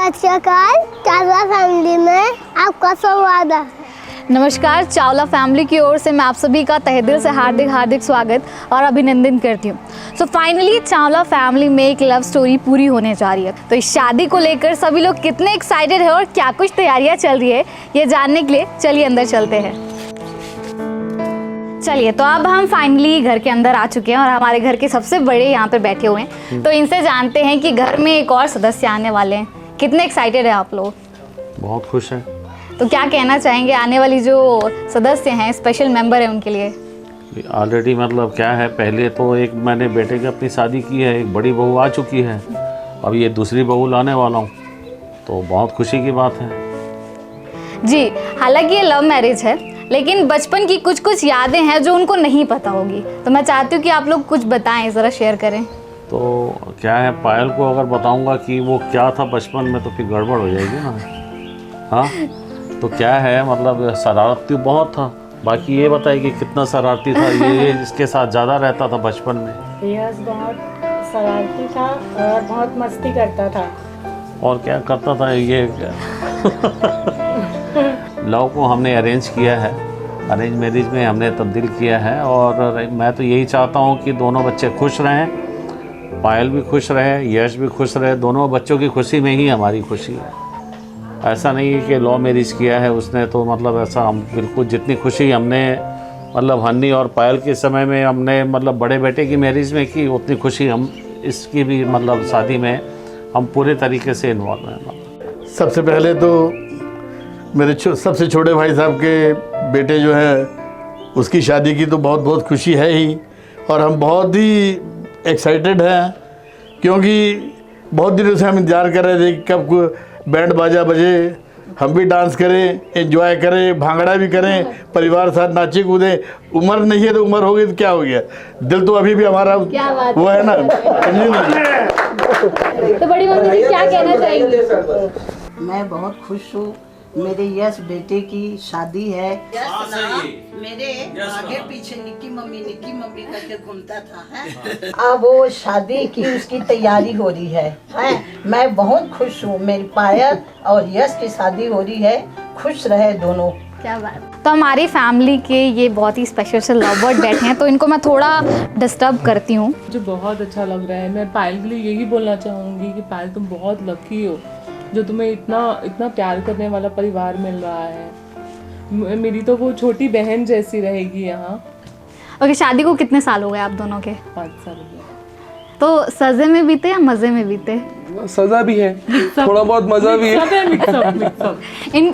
सत श्री अकाल, चावला फैमिली में आपका स्वागत है। नमस्कार, चावला फैमिली की ओर से मैं आप सभी का तहे दिल से हार्दिक स्वागत और अभिनंदन करती हूँ। सो फाइनली चावला फैमिली में एक लव स्टोरी पूरी होने जा रही है। तो इस शादी को लेकर सभी लोग कितने एक्साइटेड है और क्या कुछ तैयारियाँ चल रही है, ये जानने के लिए चलिए अंदर चलते हैं। चलिए, तो अब हम फाइनली घर के अंदर आ चुके हैं और हमारे घर के सबसे बड़े यहाँ पर बैठे हुए हैं। तो इनसे जानते हैं कि घर में एक और सदस्य आने वाले हैं। कितने एक्साइटेड है आप लोग? बहुत खुश हैं। तो क्या कहना चाहेंगे आने वाली जो सदस्य हैं, स्पेशल मेंबर हैं, उनके लिए? ऑलरेडी मतलब क्या है, पहले तो एक मैंने बेटे की अपनी शादी की है, एक बड़ी बहू आ चुकी है, अब ये दूसरी बहू लाने वाला हूँ, तो बहुत खुशी की बात है जी। हालांकि ये लव मैरिज है, लेकिन बचपन की कुछ यादें हैं जो उनको नहीं पता होगी, तो मैं चाहती हूँ कि आप लोग कुछ बताएं, ज़रा शेयर करें। तो क्या है, पायल को अगर बताऊँगा कि वो क्या था बचपन में तो फिर गड़बड़ हो जाएगी ना। हाँ, तो क्या है, मतलब शरारती बहुत था। बाकी ये बताइए कि कितना शरारती था ये इसके साथ ज़्यादा रहता था बचपन में। यस, बहुत शरारती था और बहुत मस्ती करता था। और क्या करता था ये लव को हमने अरेंज किया है, अरेंज मैरिज में हमने तब्दील किया है, और मैं तो यही चाहता हूँ कि दोनों बच्चे खुश रहें, पायल भी खुश रहे, यश भी खुश रहे। दोनों बच्चों की खुशी में ही हमारी खुशी है। ऐसा नहीं है कि लव मैरिज किया है उसने तो मतलब ऐसा, हम बिल्कुल जितनी खुशी हमने मतलब हन्नी और पायल के समय में हमने मतलब बड़े बेटे की मैरिज में की, उतनी खुशी हम इसकी भी मतलब शादी में हम पूरे तरीके से इन्वॉल्व हैं। सबसे पहले तो मेरे सबसे छोटे भाई साहब के बेटे जो है उसकी शादी की तो बहुत बहुत खुशी है ही, और हम बहुत ही एक्साइटेड हैं क्योंकि बहुत दिनों से हम इंतज़ार कर रहे थे कि कब बैंड बाजा बजे, हम भी डांस करें, एंजॉय करें, भांगड़ा भी करें, परिवार साथ नाचे कूदें। उम्र नहीं है तो उम्र हो गई तो क्या हो गया, दिल तो अभी भी हमारा वो है ना। तो बड़ी मम्मी जी क्या कहना चाहेंगी? मैं बहुत खुश हूँ, मेरे यश बेटे की शादी है। मेरे आगे पीछे निक्की मम्मी करके घूमता था है? अब वो शादी की उसकी तैयारी हो रही है? मैं बहुत खुश हूँ, मेरी पायल और यश की शादी हो रही है। खुश रहे दोनों। क्या बात। तो हमारी फैमिली के ये बहुत ही स्पेशल से लव बर्ड बैठे हैं, तो इनको मैं थोड़ा डिस्टर्ब करती हूँ। मुझे बहुत अच्छा लग रहा है। मैं पायल के लिए यही बोलना चाहूँगी कि पायल तुम बहुत लकी हो जो तुम्हें इतना प्यार करने वाला परिवार मिल रहा है। मेरी तो वो छोटी बहन जैसी रहेगी यहाँ। ओके, शादी को कितने साल हो गए आप दोनों के? 5 साल हो गए। तो सजे में बीते या मजे में बीते? सजा भी है, थोड़ा बहुत मजा भी है।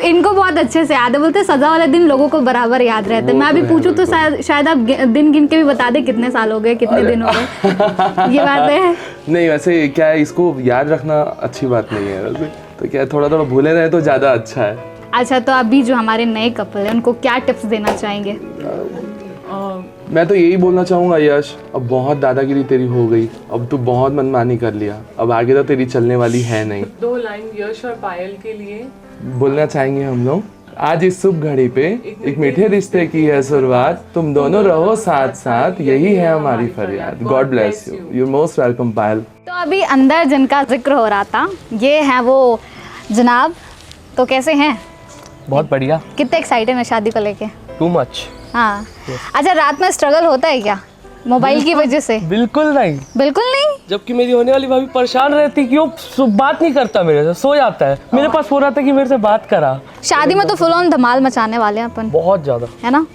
इनको बहुत अच्छे से याद है, बोलते सजा वाले दिन लोगों को बराबर याद रहते हैं। मैं अभी पूछूं तो शायद आप दिन गिन के भी बता दे कितने साल हो गए, कितने दिन हो गए। ये बात है? नहीं, वैसे क्या है, इसको याद रखना अच्छी बात नहीं है वैसे, तो क्या थोड़ा भूले रहे तो ज़्यादा अच्छा है। अच्छा, तो अभी जो हमारे नए कपल हैं उनको क्या टिप्स देना चाहेंगे? मैं तो यही बोलना चाहूँगा, यश अब बहुत दादागिरी तेरी हो गई, अब तू बहुत मनमानी कर लिया, अब आगे तो तेरी चलने वाली है नहीं। 2 लाइन यश और पायल के लिए बोलना चाहेंगे हम लोग। आज इस शुभ घड़ी पे एक मीठे रिश्ते की है शुरुआत, तुम दोनों रहो साथ साथ, यही है हमारी फरियाद। God bless you, you most welcome Payal. तो अभी अंदर जिनका जिक्र हो रहा था, ये हैं वो जनाब। तो कैसे हैं? बहुत बढ़िया। कितने एक्साइटेड हैं शादी को लेके? Too much. हाँ। अच्छा, रात में स्ट्रगल होता है क्या मोबाइल की वजह से? बिल्कुल नहीं, बिल्कुल नहीं। जबकि मेरी होने वाली भाभी परेशान रहती कि वो बात नहीं करता मेरे से, सो जाता है। मेरे पास फोन आता कि मेरे से बात करा। शादी में तो फुल ऑन धमाल मचाने वाले हैं अपन, बहुत ज्यादा, है ना?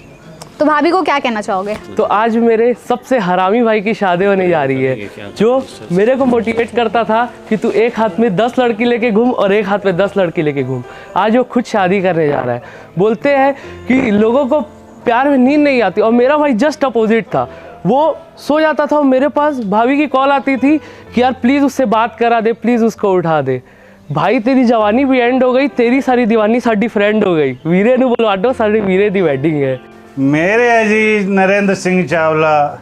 तो भाभी को क्या कहना चाहोगे? तो आज मेरे सबसे हरामी भाई की शादी होने जा रही है, जो मेरे को मोटिवेट करता था कि तू एक हाथ में 10 लड़की लेके घूम और एक हाथ में 10 लड़की लेके घूम। आज वो खुद शादी करने जा रहा है। बोलते हैं कि लोगों को प्यार में नींद नहीं आती, और मेरा भाई जस्ट अपोजिट था। वो सो जाता था, मेरे पास भाभी की कॉल आती थी कि यार प्लीज़ उससे बात करा दे, प्लीज़ उसको उठा दे। भाई तेरी जवानी भी एंड हो गई, तेरी सारी दीवानी साडी फ्रेंड हो गई। वीरे नूं बुलवाडो, साडी वीरे दी वेडिंग है। मेरे अजीज नरेंद्र सिंह चावला,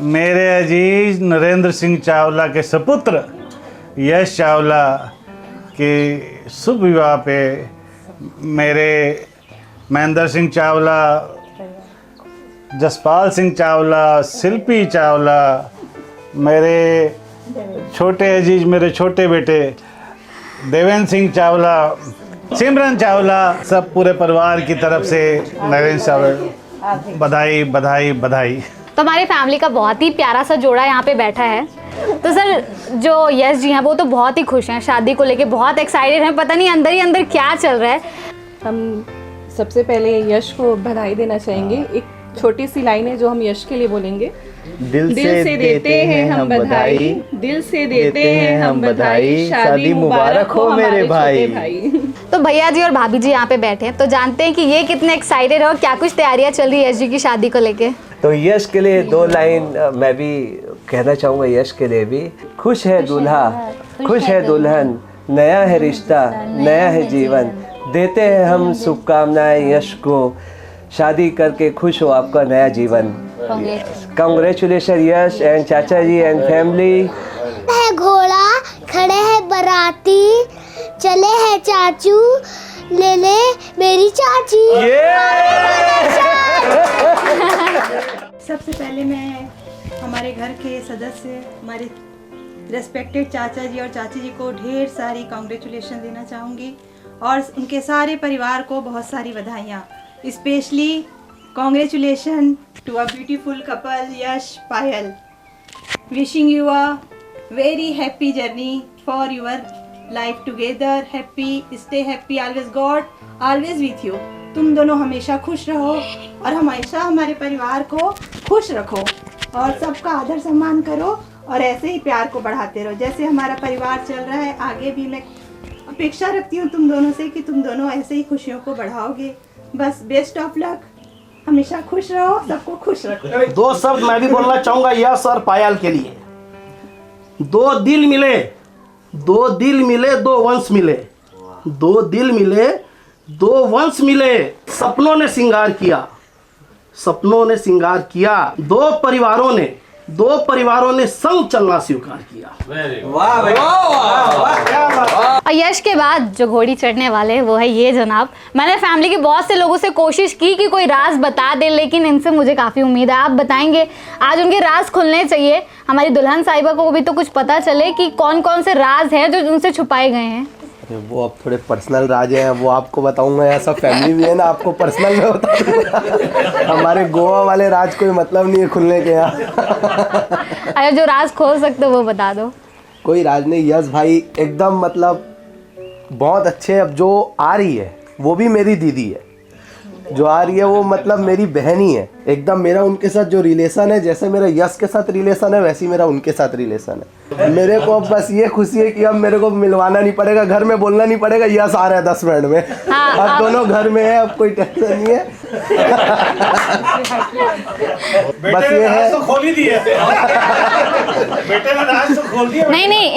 मेरे अजीज नरेंद्र सिंह चावला के सपुत्र यश चावला के शुभ विवाह पे मेरे महेंद्र सिंह चावला, जसपाल सिंह चावला, शिल्पी चावला, मेरे छोटे अजीज, मेरे छोटे बेटे देवेंद्र सिंह चावला, सिमरन चावला, सब पूरे परिवार की तरफ से नरेंद्र चावला बधाई बधाई बधाई। तो हमारी फैमिली का बहुत ही प्यारा सा जोड़ा यहाँ पे बैठा है। तो सर जो यश जी हैं वो तो बहुत ही खुश हैं, शादी को लेके बहुत एक्साइटेड हैं, पता नहीं अंदर ही अंदर क्या चल रहा है। हम सबसे पहले यश को बधाई देना चाहेंगे। एक छोटी सी लाइन है जो हम यश के लिए बोलेंगे। दिल से देते हैं हम बधाई, दिल से देते हैं हम बधाई, शादी मुबारक हो मेरे भाई। तो भैया जी और भाभी जी यहाँ पे बैठे हैं, तो जानते हैं कि ये कितने एक्साइटेड है और क्या कुछ तैयारियाँ चल रही है यश जी की शादी को लेके। तो यश के लिए 2 लाइन मैं भी कहना चाहूँगा। यश के लिए भी, खुश है दूल्हा, खुश है दुल्हन, नया है रिश्ता, नया है जीवन, देते हैं हम शुभकामनाएं यश को, शादी करके खुश हो आपका नया जीवन। कांग्रेचुलेशन यश एंड चाचा जी एंड फैमिली। है घोड़ा, खड़े है बराती, चले है चाचू, ले ले मेरी चाची। सबसे पहले मैं हमारे घर के सदस्य, हमारे रेस्पेक्टेड चाचा जी और चाची जी को ढेर सारी कांग्रेचुलेशन देना चाहूँगी और उनके सारे परिवार को बहुत सारी बधाइयाँ। Specially congratulation to a beautiful couple Yash Payal. Wishing you a very happy journey for your life together. Happy, stay happy, always God always with you. तुम दोनों हमेशा खुश रहो और हमेशा हमारे परिवार को खुश रखो और सबका आदर सम्मान करो और ऐसे ही प्यार को बढ़ाते रहो। जैसे हमारा परिवार चल रहा है, आगे भी मैं अपेक्षा रखती हूँ तुम दोनों से कि तुम दोनों ऐसे ही खुशियों को बढ़ाओगे। बस बेस्ट ऑफ लक, हमेशा खुश रहो, सबको खुश रखो। 2 शब्द मैं भी बोलना चाहूँगा यश और पायल के लिए। 2 दिल मिले, 2 दिल मिले, 2 वंश मिले, 2 दिल मिले, 2 वंश मिले। सपनों ने श्रृंगार किया, सपनों ने श्रृंगार किया, 2 परिवारों ने संग चलना स्वीकार किया। और यश के बाद जो घोड़ी चढ़ने वाले हैं वो है ये जनाब। मैंने फैमिली के बहुत से लोगों से कोशिश की कि कोई राज बता दे, लेकिन इनसे मुझे काफ़ी उम्मीद है आप बताएंगे। आज उनके राज खुलने चाहिए, हमारी दुल्हन साहिबा को भी तो कुछ पता चले कि कौन कौन से राज हैं जो उनसे छुपाए गए हैं। वो अब थोड़े पर्सनल राज हैं, वो आपको बताऊंगा। यहाँ सब फैमिली भी है ना, आपको पर्सनल में बताऊंगा। हमारे गोवा वाले राज कोई मतलब नहीं है खुलने के यहाँ। अरे जो राज खोल सकते हो वो बता दो। कोई राज नहीं। यश भाई एकदम मतलब बहुत अच्छे। अब जो आ रही है वो भी मेरी दीदी है, जो आ रही है वो मतलब मेरी बहन ही है एकदम। मेरा उनके साथ जो रिलेशन है, जैसे मेरा यश के साथ रिलेशन है वैसे ही मेरा उनके साथ रिलेशन है। मेरे को बस ये खुशी है कि अब मेरे को मिलवाना नहीं पड़ेगा, घर में बोलना नहीं पड़ेगा यश आ रहा है 10 मिनट में। हाँ, अब दोनों घर में है, अब कोई टेंशन नहीं है। बस ये है तो खोल ही दिया। बेटे ने राज तो खोल दिया। नहीं,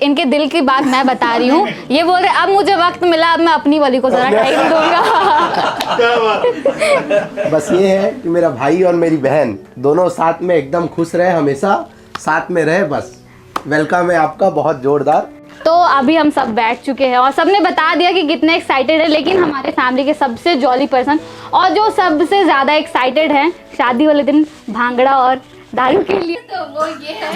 इनके दिल की बात मैं बता रही हूँ। ये बोल रहे अब मुझे वक्त मिला, अब मैं अपनी वाली को जरा टाइम दूंगा। बस ये है कि मेरा भाई और मेरी बहन दोनों साथ में एकदम खुश रहे, हमेशा साथ में रहे। बस वेलकम है आपका बहुत जोरदार। तो अभी हम सब बैठ चुके हैं और सबने बता दिया कि कितने एक्साइटेड है, लेकिन हमारे फैमिली के सबसे जॉली पर्सन और जो सबसे ज़्यादा एक्साइटेड हैं शादी वाले दिन भांगड़ा और दारू के लिए, तो वो ये है।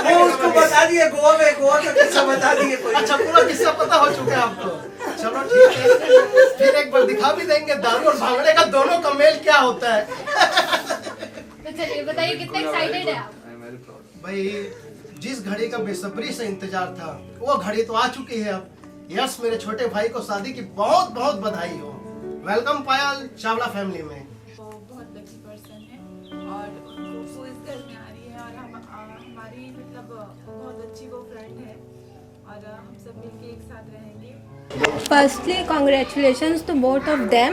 वो उसको बता दिए, गोवा में किस्सा बता दिए कोई। अच्छा पूरा किस्सा पता हो चुका है आपको। चलो ठीक है, फिर एक बार दिखा भी देंगे दारू और भांगड़े का दोनों का मेल क्या होता है। तो चलिए बताइए कितने एक्साइटेड है आप? भाई जिस घड़ी का बेसब्री से इंतजार था वो घड़ी तो आ चुकी है अब। यस, मेरे छोटे भाई को शादी की बहुत बहुत बधाई हो। वेलकम पायल चावला फैमिली में। बहुत लकी पर्सन है और वो इस घर में आ रही है और हमारी मतलब बहुत अच्छी वो फ्रेंड है और हम सब मिलके एक साथ रहेंगे। Firstly, congratulations to both of them.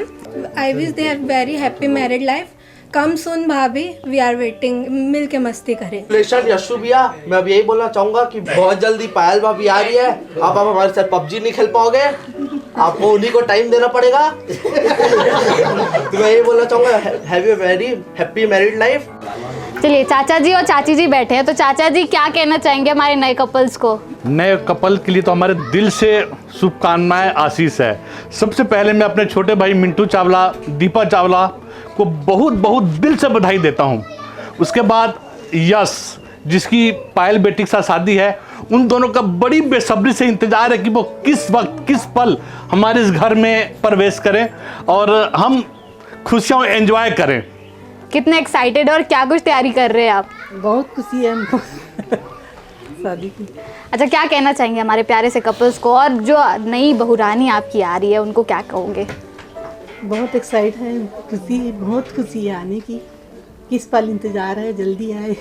I wish they have very happy married life. Come soon भाभी, we are waiting. मिल के मस्ती करें। यशु भैया, मैं अब यही बोलना चाहूंगा कि बहुत जल्दी पायल भाभी आ रही है। आप हमारे साथ पबजी नहीं खेल पाओगे, आपको उन्हीं को टाइम देना पड़ेगा। तो मैं यही बोलना चाहूंगा, have you very happy married life. चलिए चाचा जी और चाची जी बैठे हैं, तो चाचा जी क्या कहना चाहेंगे हमारे नए कपल्स को? नए कपल के लिए तो हमारे दिल से शुभकामनाएं, आशीष है। सबसे पहले मैं अपने छोटे भाई मिंटू चावला, दीपा चावला को बहुत बहुत दिल से बधाई देता हूँ। उसके बाद यश, जिसकी पायल बेटी के साथ शादी है, उन दोनों का बड़ी बेसब्री से इंतजार है कि वो किस वक्त किस पल हमारे इस घर में प्रवेश करें और हम खुशियाँ एंजॉय करें। कितने एक्साइटेड और क्या कुछ तैयारी कर रहे हैं आप? बहुत खुशी है हमको शादी की। अच्छा, क्या कहना चाहेंगे हमारे प्यारे से कपल्स को, और जो नई बहुरानी आपकी आ रही है उनको क्या कहोगे? बहुत एक्साइट है, बहुत खुशी है आने की, किस पल इंतजार है, जल्दी आए।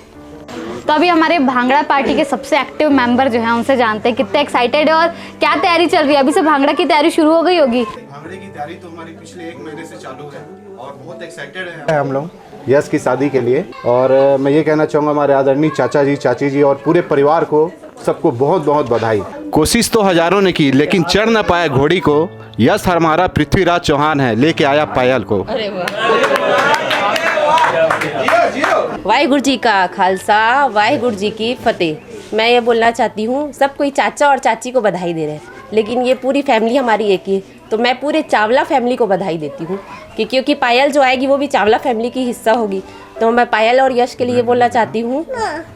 तो अभी हमारे भांगड़ा पार्टी के सबसे एक्टिव मेंबर जो हैं उनसे जानते हैं कितने एक्साइटेड है और क्या तैयारी चल रही है। अभी से भांगड़ा की तैयारी शुरू हो गई होगी? भांगड़े की तैयारी तो हमारी पिछले 1 महीने से चालू है और बहुत एक्साइटेड है हम लोग यश की शादी के लिए। और मैं ये कहना चाहूँगा हमारे आदरणीय चाचा जी, चाची जी और पूरे परिवार को, सबको बहुत बहुत बधाई। कोशिश तो हजारों ने की लेकिन चढ़ ना पाया घोड़ी को, यश हमारा पृथ्वीराज चौहान है, लेके आया पायल को। वाहिगुरु जी का खालसा, वाहिगुरु जी की फतेह। मैं ये बोलना चाहती हूँ, सब कोई चाचा और चाची को बधाई दे रहे हैं, लेकिन ये पूरी फैमिली हमारी एक ही है, तो मैं पूरे चावला फैमिली को बधाई देती हूँ कि क्योंकि पायल जो आएगी वो भी चावला फैमिली की हिस्सा होगी। तो मैं पायल और यश के लिए बोलना चाहती हूँ,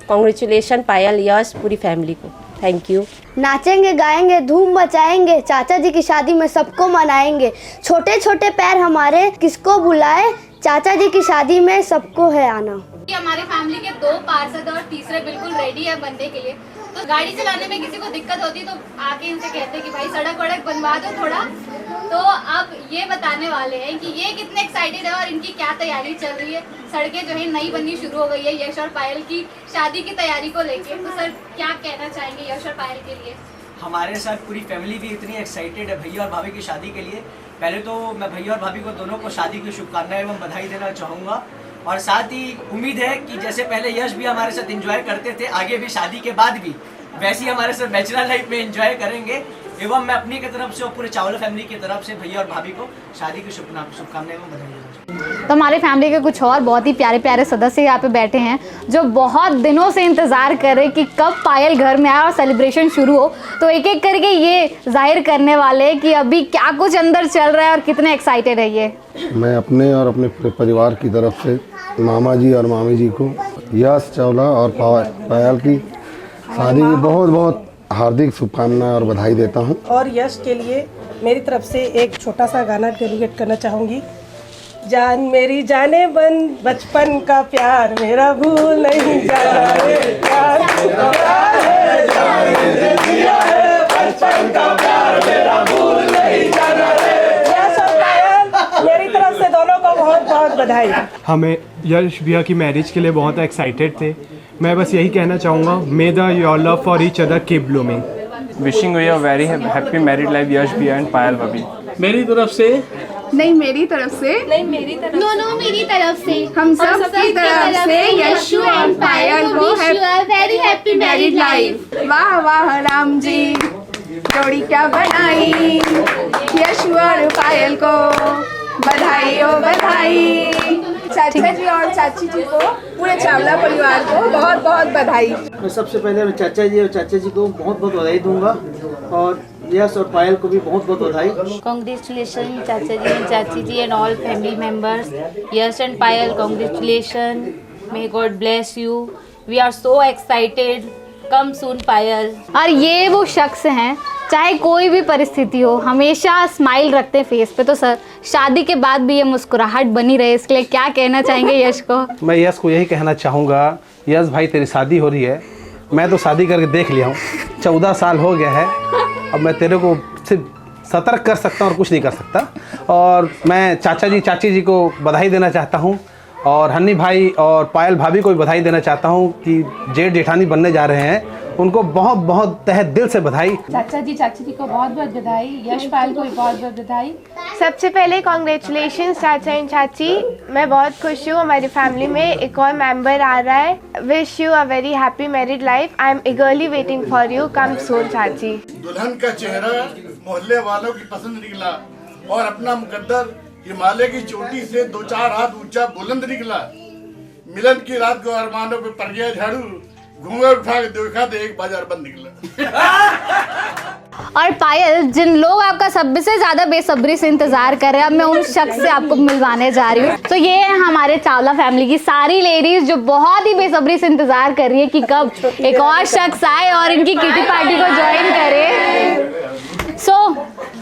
कॉन्ग्रेचुलेशन पायल, यश, पूरी फैमिली को, थैंक यू। नाचेंगे गाएंगे धूम मचाएंगे, चाचा जी की शादी में सबको मनाएंगे। छोटे छोटे पैर हमारे किसको बुलाए, चाचा जी की शादी में सबको है आना। हमारे फैमिली के 2 पार्षद और तीसरे बिल्कुल रेडी है बनने के लिए। तो गाड़ी चलाने में किसी को दिक्कत होती तो आके इनसे कहते कि भाई सड़क वड़क बनवा दो थोड़ा। तो आप ये बताने वाले हैं कि ये कितने एक्साइटेड है और इनकी क्या तैयारी चल रही है। सड़कें जो है नई बननी शुरू हो गई है यश और पायल की शादी की तैयारी को लेके। तो सर क्या कहना चाहेंगे यश और पायल के लिए? हमारे साथ पूरी फैमिली भी इतनी एक्साइटेड है भैया और भाभी की शादी के लिए। पहले तो मैं भैया और भाभी को दोनों को शादी की शुभकामनाएं एवं बधाई देना चाहूँगा और साथ ही उम्मीद है कि जैसे पहले यश भी हमारे साथ एंजॉय करते थे, आगे भी शादी के बाद भी वैसे ही हमारे साथ बैचलर लाइफ में एंजॉय करेंगे। एवं मैं अपनी की तरफ से और पूरे चावला फैमिली की तरफ से भैया और भाभी को शादी की शुभकामनाएं एवं बधाई देना। तो हमारे फैमिली के कुछ और बहुत ही प्यारे प्यारे सदस्य यहाँ पे बैठे हैं जो बहुत दिनों से इंतज़ार कर रहे कि कब पायल घर में आए और सेलिब्रेशन शुरू हो। तो एक एक करके ये जाहिर करने वाले कि अभी क्या कुछ अंदर चल रहा है और कितने एक्साइटेड है ये। मैं अपने और अपने पूरे परिवार की तरफ से मामा जी और मामी जी को यश चावला और पायल की शादी की बहुत बहुत हार्दिक शुभकामनाएं और बधाई देता हूं। और यश के लिए मेरी तरफ से एक छोटा सा गाना डेडिकेट करना चाहूँगी। जान मेरी जाने बन बचपन का प्यार मेरा भूल नहीं जाना रे, प्यार बचपन का प्यार मेरा भूल नहीं जाना रे। यश और पायल मेरी तरफ से दोनों को बहुत बहुत बधाई। हमें यश भैया की मैरिज के लिए बहुत एक्साइटेड थे। मैं बस यही कहना चाहूँगा, may the your love for each other keep blooming. Wishing you a very happy married life Yash भैया एंड पायल भाभी। मेरी तरफ से नहीं, मेरी तरफ से नहीं, मेरी तरफ नो मेरी तरफ से हम सब की तरफ से यशु और पायल को वेरी हैप्पी मैरिड लाइफ। वाह वाह राम जी, जोड़ी क्या बनाई, यशु और पायल को बधाई ओ बधाई। चाचा जी और चाची जी को, पूरे चावला परिवार को बहुत बहुत बधाई। मैं सबसे पहले चाचा जी और चाचा जी को बहुत बहुत बधाई दूंगा और यश और पायल को भी बहुत बहुत बधाई। कॉन्ग्रेचुलेशन चाचा जी एंड चाची जी and all family members. Yash and Payal congratulation, may God bless you, we are so excited, come soon Payal. और ये वो शख्स हैं चाहे कोई भी परिस्थिति हो हमेशा स्माइल रखते हैं फेस पे। तो सर शादी के बाद भी ये मुस्कुराहट बनी रहे, इसके लिए क्या कहना चाहेंगे यश को? मैं यश को यही कहना चाहूँगा, यश भाई तेरी शादी हो रही है, मैं तो शादी करके देख लिया हूँ, 14 साल हो गया है। अब मैं तेरे को सिर्फ सतर्क कर सकता हूँ और कुछ नहीं कर सकता। और मैं चाचा जी चाची जी को बधाई देना चाहता हूँ और हन्नी भाई और पायल भाभी को भी बधाई देना चाहता हूँ कि जेठ जेठानी बनने जा रहे हैं, उनको बहुत बहुत तहे दिल से बधाई। चाचा जी चाची जी को बहुत बहुत बधाई, यश पायल को भी बहुत बहुत बधाई। सबसे पहले कॉन्ग्रेचुलेशन चाचा एंड चाची, मैं बहुत खुश हूँ हमारी फैमिली में एक और मेंबर आ रहा है। Wish you a very happy married life, I am eagerly waiting for you, come soon चाची। दुल्हन का चेहरा मोहल्ले वालों की पसंद निकला और अपना मुकद्दर हिमालय की चोटी से 2-4 हाथ ऊंचा बुलंद निकला। मिलन की रात को अरमानों पे पड़ गया झाड़ू, घूंघट उठा के देखा तो एक बाजार बंद निकला। और पायल, जिन लोग आपका सबसे ज़्यादा बेसब्री से इंतज़ार कर रहे हैं, अब मैं उन शख्स से आपको मिलवाने जा रही हूँ। तो ये है हमारे चावला फैमिली की सारी लेडीज़ जो बहुत ही बेसब्री से इंतज़ार कर रही है कि कब एक और शख्स आए और इनकी किटी पार्टी को ज्वाइन करे। सो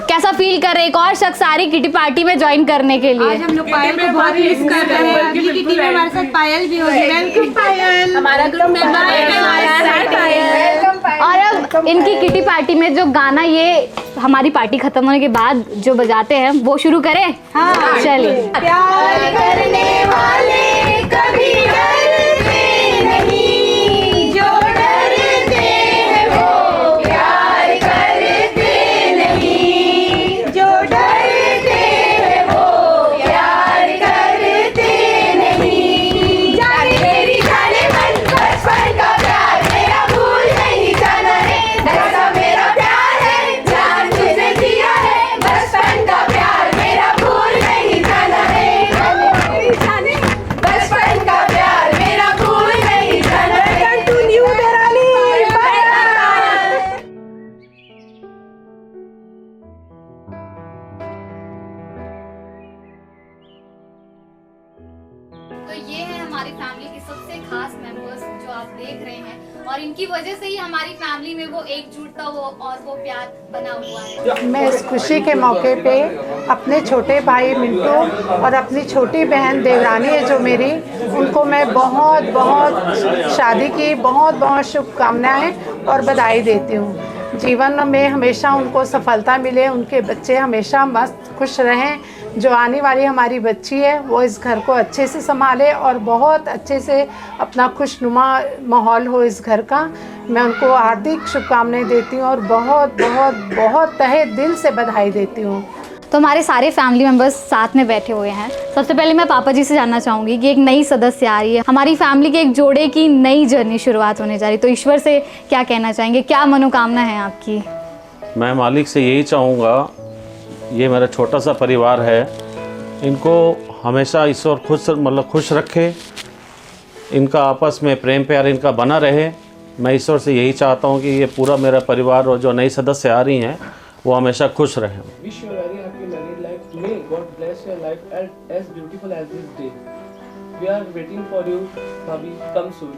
कैसा फील कर रहे हैं एक और शख्स आ रही किटी पार्टी में ज्वाइन करने के लिए? आज हम लोग पायल को बहुत मिस कर रहे हैं। अगली किटी में हमारे साथ पायल भी होगी। वेलकम पायल, हमारा ग्रुप मेंबर है। और अब इनकी किटी पार्टी में जो गाना ये हमारी पार्टी खत्म होने के बाद जो बजाते हैं वो शुरू करें? हाँ। चलिए। प्यार करने वाले कभी डरते नहीं, जो डरते हैं वो प्यार करते नहीं, जो डरते हैं वो प्यार करते नहीं। जाने मेरी जाने मन, बचपन का प्यार मेरा भूल नहीं जाना रे, ऐसा मेरा प्यार है, जान तुझे दिया है, बचपन का प्यार मेरा भूल नहीं जाना रे। जाने बचपन का प्यार मेरा भूल नहीं जाना रे। टू न्यू देरानी तो ये है हमारी फैमिली के सबसे खास मेंबर्स जो आप देख रहे हैं, और इनकी वजह से ही हमारी फैमिली में वो एकजुटता और वो प्यार बना हुआ है। मैं इस खुशी के मौके पे अपने छोटे भाई मिंटू और अपनी छोटी बहन देवरानी है जो मेरी, उनको मैं बहुत बहुत शादी की बहुत बहुत शुभकामनाएं और बधाई देती हूँ। जीवन में हमेशा उनको सफलता मिले, उनके बच्चे हमेशा मस्त खुश रहें। जो आने वाली हमारी बच्ची है वो इस घर को अच्छे से संभाले और बहुत अच्छे से अपना खुशनुमा माहौल हो इस घर का। मैं उनको हार्दिक शुभकामनाएं देती हूँ और बहुत बहुत बहुत तहे दिल से बधाई देती हूँ। तो हमारे सारे फैमिली मेंबर्स साथ में बैठे हुए हैं। सबसे पहले मैं पापा जी से जानना चाहूँगी कि एक नई सदस्य आ रही है, हमारी फैमिली के एक जोड़े की नई जर्नी शुरुआत होने जा रही है, तो ईश्वर से क्या कहना चाहेंगे, क्या मनोकामना है आपकी? मैं मालिक से यही चाहूँगा, ये मेरा छोटा सा परिवार है, इनको हमेशा ईश्वर खुश रखे, इनका आपस में प्रेम प्यार इनका बना रहे। मैं ईश्वर से यही चाहता हूँ कि ये पूरा मेरा परिवार और जो नई सदस्य आ रही हैं वो हमेशा खुश रहें। Wish you a very happy married life. May God bless your life as beautiful as this day. We are waiting for you, Bhabhi. Come soon.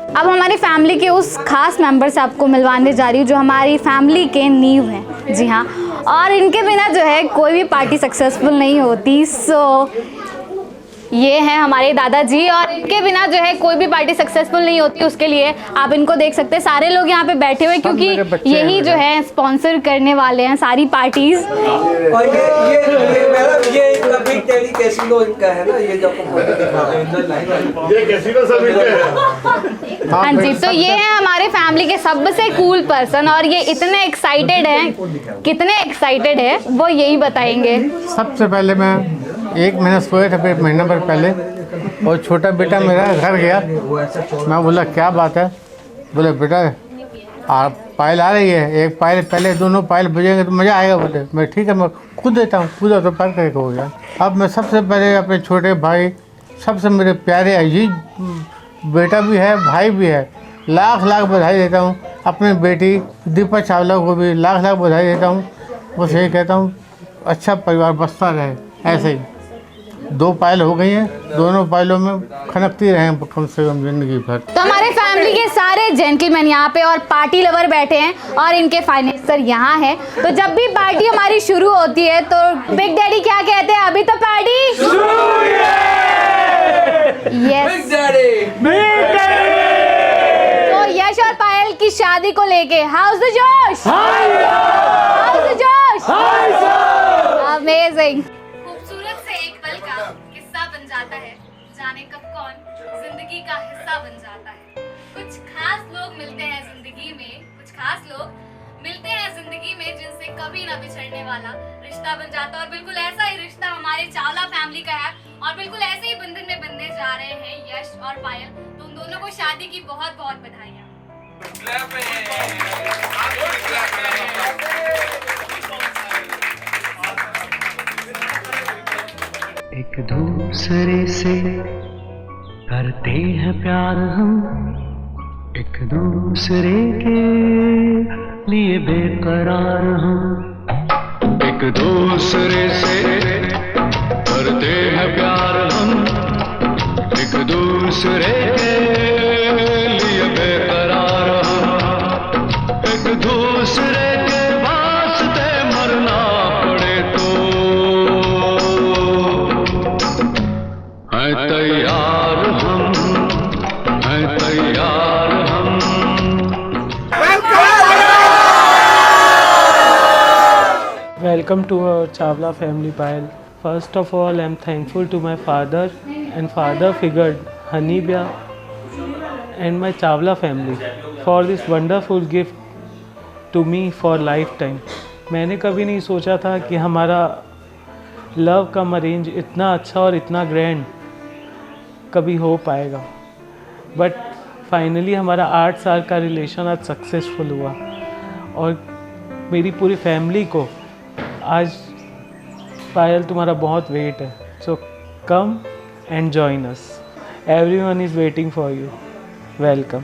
अब हमारी फैमिली के उस खास मेंबर से आपको मिलवाने जा रही हूँ जो हमारी फैमिली के नींव हैं। जी हाँ, और इनके बिना जो है कोई भी पार्टी सक्सेसफुल नहीं होती। सो ये हैं हमारे दादाजी, और इनके बिना जो है कोई भी पार्टी सक्सेसफुल नहीं होती। उसके लिए आप इनको देख सकते हैं, सारे लोग यहाँ पे बैठे हुए क्योंकि यही जो है स्पॉन्सर करने वाले हैं सारी पार्टीज। और ये इनका बिग डैडी कैसीनो इनका है ना, ये जो आपको फोटो दिखा रहा है, ये कैसीनो सब इनके हैं। हाँ जी, तो ये है हमारे फैमिली के सबसे कूल पर्सन, और ये इतने एक्साइटेड हैं, कितने एक्साइटेड है वो यही बताएंगे। सबसे पहले मैं 1 महीना सोया था, फिर महीना भर पहले, और छोटा बेटा मेरा घर गया। मैं बोला क्या बात है? बोले बेटा पायल आ रही है, एक पायल पहले, दोनों पायल बजेंगे तो मज़ा आएगा। बोले मैं ठीक है, मैं खुद देता हूँ, खुद तो पर करके हो गया। अब मैं सबसे पहले अपने छोटे भाई, सबसे मेरे प्यारे अजीज बेटा भी है, भाई भी है, लाख लाख बधाई देता हूँ। अपनी बेटी दीपा चावला को भी लाख लाख बधाई देता हूँ। बस यही कहता हूँ, अच्छा परिवार बसता रहे ऐसे ही। 2 पायल हो गई हैं, दोनों पायलों में खनकती रहे कम से कम जिंदगी भर। तो हमारे फैमिली के सारे जेंटलमैन यहाँ पे और पार्टी लवर बैठे हैं, और इनके फाइनेंसर यहाँ हैं। तो जब भी पार्टी हमारी शुरू होती है तो बिग डैडी क्या कहते हैं? अभी तो पार्टी शुरू है। यस, तो यश और पायल की शादी को लेके हाउस द जोश, हाउस द जोश, अमेजिंग। खूबसूरत से एक पल का किस्सा बन जाता है, जाने कब कौन जिंदगी का हिस्सा बन जाता है। कुछ खास लोग मिलते हैं जिंदगी में, कुछ खास लोग मिलते हैं जिंदगी में जिनसे कभी ना बिछड़ने वाला रिश्ता बन जाता है। और बिल्कुल ऐसा ही रिश्ता हमारे चावला फैमिली का है, और बिल्कुल ऐसे ही बंधन में बंधने जा रहे हैं यश और पायल। तो उन दोनों को शादी की बहुत बहुत बधाइयाँ। एक दूसरे से करते हैं प्यार हम, एक दूसरे के लिए बेकरार हूँ, एक दूसरे से करते हैं प्यार हम, एक दूसरे के लिए बेकरार हम, एक दूसरे के वास्ते मरना पड़े तो हैं तैयार हम, हैं तैयार हम। Welcome to our Chawla family pile. First of all, I am thankful to my father and father figure Hanibia and my Chawla family for this wonderful gift to me for lifetime. मैंने कभी नहीं सोचा था कि हमारा love का arrange इतना अच्छा और इतना ग्रैंड कभी हो पाएगा, बट फाइनली हमारा 8 साल का रिलेशन आज सक्सेसफुल हुआ और मेरी पूरी फैमिली को आज पायल तुम्हारा बहुत वेट है, so come and join us, everyone is waiting for you, welcome.